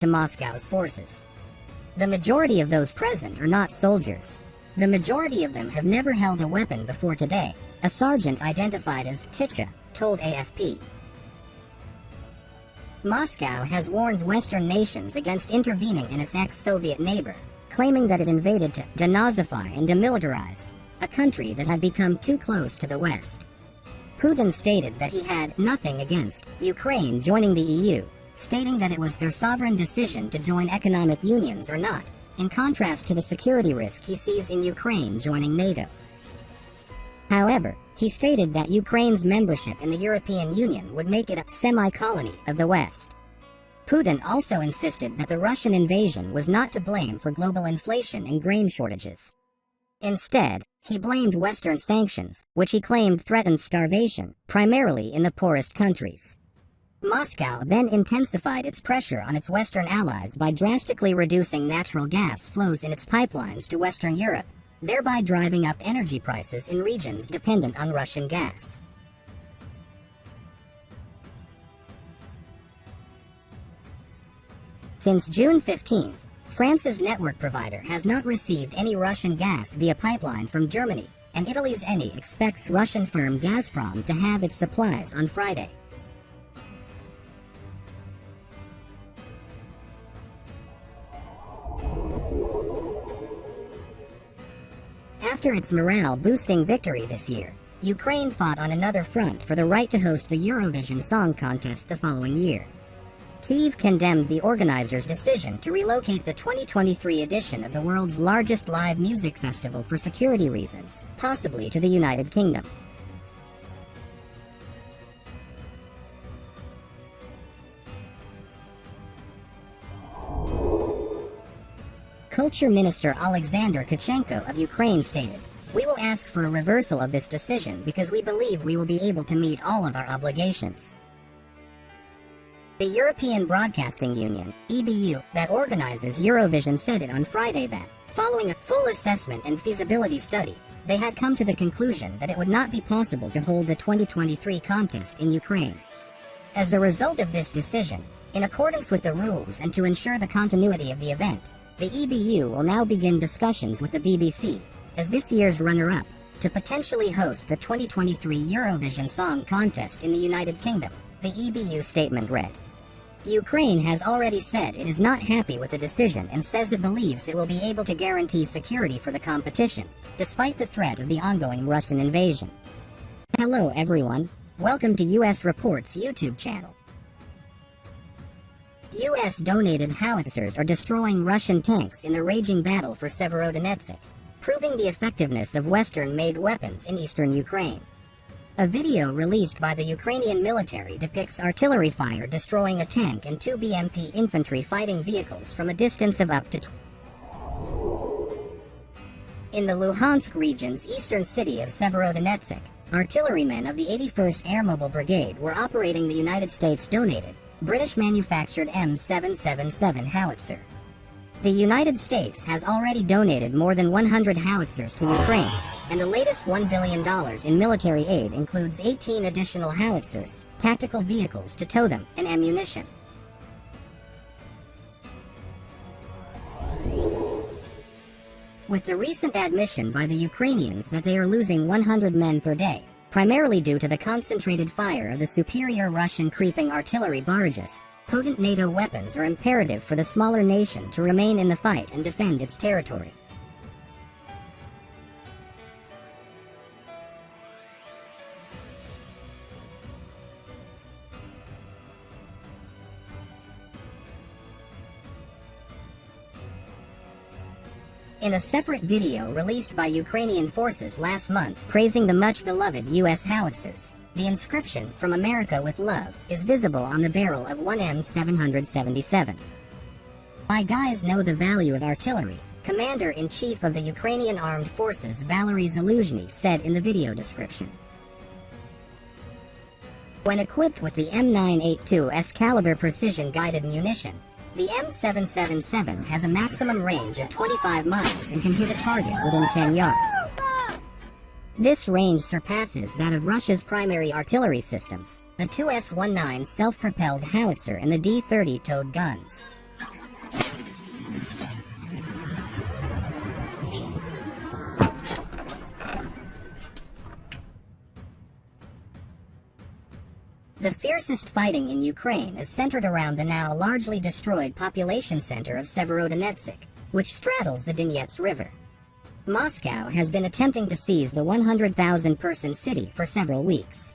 to Moscow's forces. The majority of those present are not soldiers. The majority of them have never held a weapon before today, a sergeant identified as Ticha told AFP. Moscow has warned Western nations against intervening in its ex-Soviet neighbor, claiming that it invaded to denazify and demilitarize a country that had become too close to the West. Putin stated that he had nothing against Ukraine joining the EU, stating that it was their sovereign decision to join economic unions or not, in contrast to the security risk he sees in Ukraine joining NATO. However, he stated that Ukraine's membership in the European Union would make it a semi-colony of the West. Putin also insisted that the Russian invasion was not to blame for global inflation and grain shortages. Instead, he blamed Western sanctions, which he claimed threatened starvation, primarily in the poorest countries. Moscow then intensified its pressure on its Western allies by drastically reducing natural gas flows in its pipelines to Western Europe, thereby driving up energy prices in regions dependent on Russian gas. Since June 15th, France's network provider has not received any Russian gas via pipeline from Germany, and Italy's Eni expects Russian firm Gazprom to have its supplies on Friday. After its morale-boosting victory this year, Ukraine fought on another front for the right to host the Eurovision Song Contest the following year. Kyiv condemned the organizers' decision to relocate the 2023 edition of the world's largest live music festival for security reasons, possibly to the United Kingdom. Culture Minister Alexander Tkachenko of Ukraine stated, "We will ask for a reversal of this decision because we believe we will be able to meet all of our obligations." The European Broadcasting Union, EBU, that organizes Eurovision said it on Friday that, following a full assessment and feasibility study, they had come to the conclusion that it would not be possible to hold the 2023 contest in Ukraine. As a result of this decision, in accordance with the rules and to ensure the continuity of the event, the EBU will now begin discussions with the BBC, as this year's runner-up, to potentially host the 2023 Eurovision Song Contest in the United Kingdom, the EBU statement read. Ukraine has already said it is not happy with the decision and says it believes it will be able to guarantee security for the competition, despite the threat of the ongoing Russian invasion. Hello everyone, welcome to US Report's YouTube channel. US donated howitzers are destroying Russian tanks in the raging battle for Severodonetsk, proving the effectiveness of Western-made weapons in eastern Ukraine. A video released by the Ukrainian military depicts artillery fire destroying a tank and 2 BMP infantry fighting vehicles from a distance of up to In the Luhansk region's eastern city of Severodonetsk, artillerymen of the 81st Air Mobile Brigade were operating the United States-donated, British-manufactured M777 howitzer. The United States has already donated more than 100 howitzers to Ukraine, and the latest $1 billion in military aid includes 18 additional howitzers, tactical vehicles to tow them, and ammunition. With the recent admission by the Ukrainians that they are losing 100 men per day, primarily due to the concentrated fire of the superior Russian creeping artillery barrages, potent NATO weapons are imperative for the smaller nation to remain in the fight and defend its territory. In a separate video released by Ukrainian forces last month praising the much-beloved U.S. howitzers, the inscription, "From America with Love," is visible on the barrel of one M777. "My guys know the value of artillery," Commander-in-Chief of the Ukrainian Armed Forces Valery Zaluzhny said in the video description. When equipped with the M982S caliber precision-guided munition, the M777 has a maximum range of 25 miles and can hit a target within 10 yards. This range surpasses that of Russia's primary artillery systems, the 2S-19 self-propelled howitzer and the D-30 towed guns. fiercest fighting in Ukraine is centered around the now largely destroyed population center of Severodonetsk, which straddles the Donetsk River. Moscow has been attempting to seize the 100,000-person city for several weeks.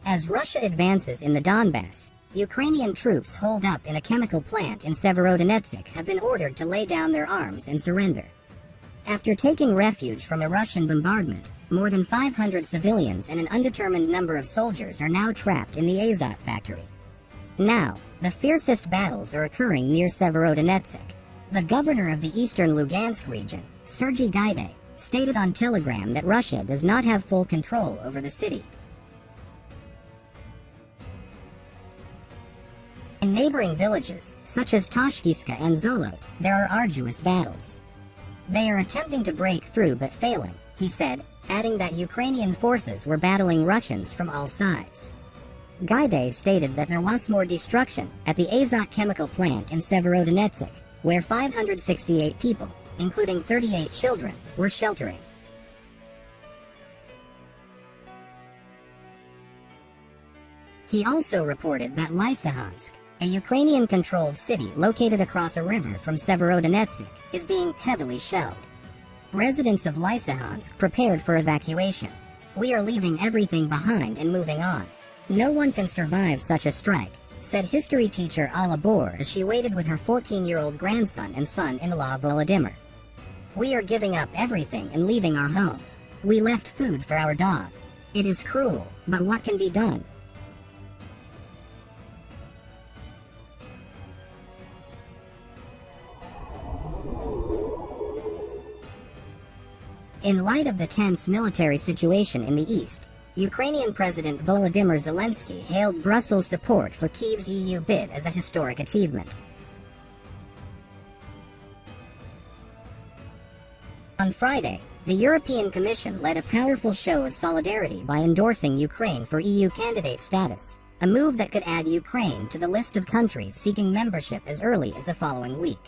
As Russia advances in the Donbass, Ukrainian troops holed up in a chemical plant in Severodonetsk have been ordered to lay down their arms and surrender. After taking refuge from a Russian bombardment, more than 500 civilians and an undetermined number of soldiers are now trapped in the Azot factory. Now, the fiercest battles are occurring near Severodonetsk. The governor of the eastern Lugansk region, Sergei Gaidai, stated on Telegram that Russia does not have full control over the city. In neighboring villages, such as Tashkiska and Zolot, there are arduous battles. They are attempting to break through but failing, he said, adding that Ukrainian forces were battling Russians from all sides. Gaidai stated that there was more destruction at the Azot chemical plant in Severodonetsk, where 568 people, including 38 children, were sheltering. He also reported that Lysychansk, a Ukrainian-controlled city located across a river from Severodonetsk, is being heavily shelled. Residents of Lysychansk prepared for evacuation. "We are leaving everything behind and moving on. No one can survive such a strike," said history teacher Alla Bor as she waited with her 14-year-old grandson and son-in-law Volodymyr. "We are giving up everything and leaving our home. We left food for our dog. It is cruel, but what can be done?" In light of the tense military situation in the east, Ukrainian President Volodymyr Zelensky hailed Brussels' support for Kyiv's EU bid as a historic achievement. On Friday, the European Commission led a powerful show of solidarity by endorsing Ukraine for EU candidate status, a move that could add Ukraine to the list of countries seeking membership as early as the following week.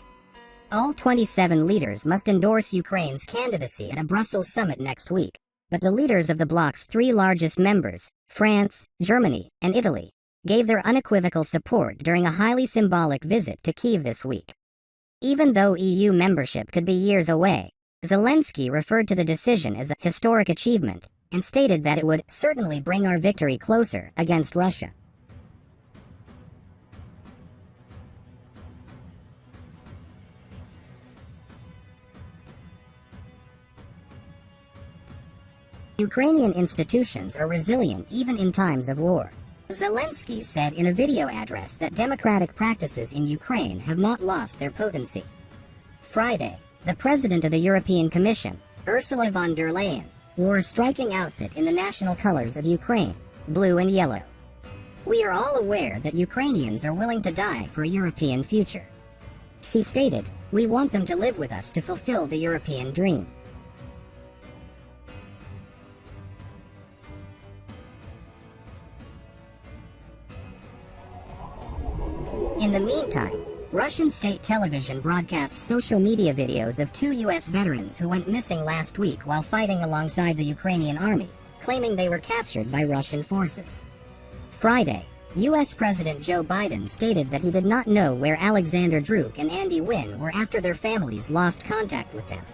All 27 leaders must endorse Ukraine's candidacy at a Brussels summit next week, but the leaders of the bloc's three largest members, France, Germany, and Italy, gave their unequivocal support during a highly symbolic visit to Kyiv this week. Even though EU membership could be years away, Zelensky referred to the decision as a historic achievement and stated that it would certainly bring our victory closer against Russia. Ukrainian institutions are resilient even in times of war. Zelensky said in a video address that democratic practices in Ukraine have not lost their potency. Friday, the president of the European Commission, Ursula von der Leyen, wore a striking outfit in the national colors of Ukraine, blue and yellow. "We are all aware that Ukrainians are willing to die for a European future," she stated. "We want them to live with us to fulfill the European dream." In the meantime, Russian state television broadcast social media videos of two U.S. veterans who went missing last week while fighting alongside the Ukrainian army, claiming they were captured by Russian forces. Friday, U.S. President Joe Biden stated that he did not know where Alexander Druk and Andy Wynn were after their families lost contact with them.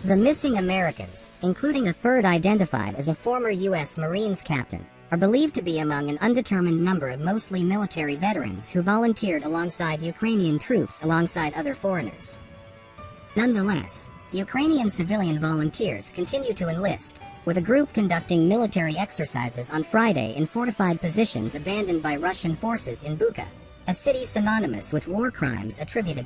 The missing Americans, including a third identified as a former U.S. Marines captain, are believed to be among an undetermined number of mostly military veterans who volunteered alongside Ukrainian troops alongside other foreigners. Nonetheless, Ukrainian civilian volunteers continue to enlist, with a group conducting military exercises on Friday in fortified positions abandoned by Russian forces in Bucha, a city synonymous with war crimes attributed to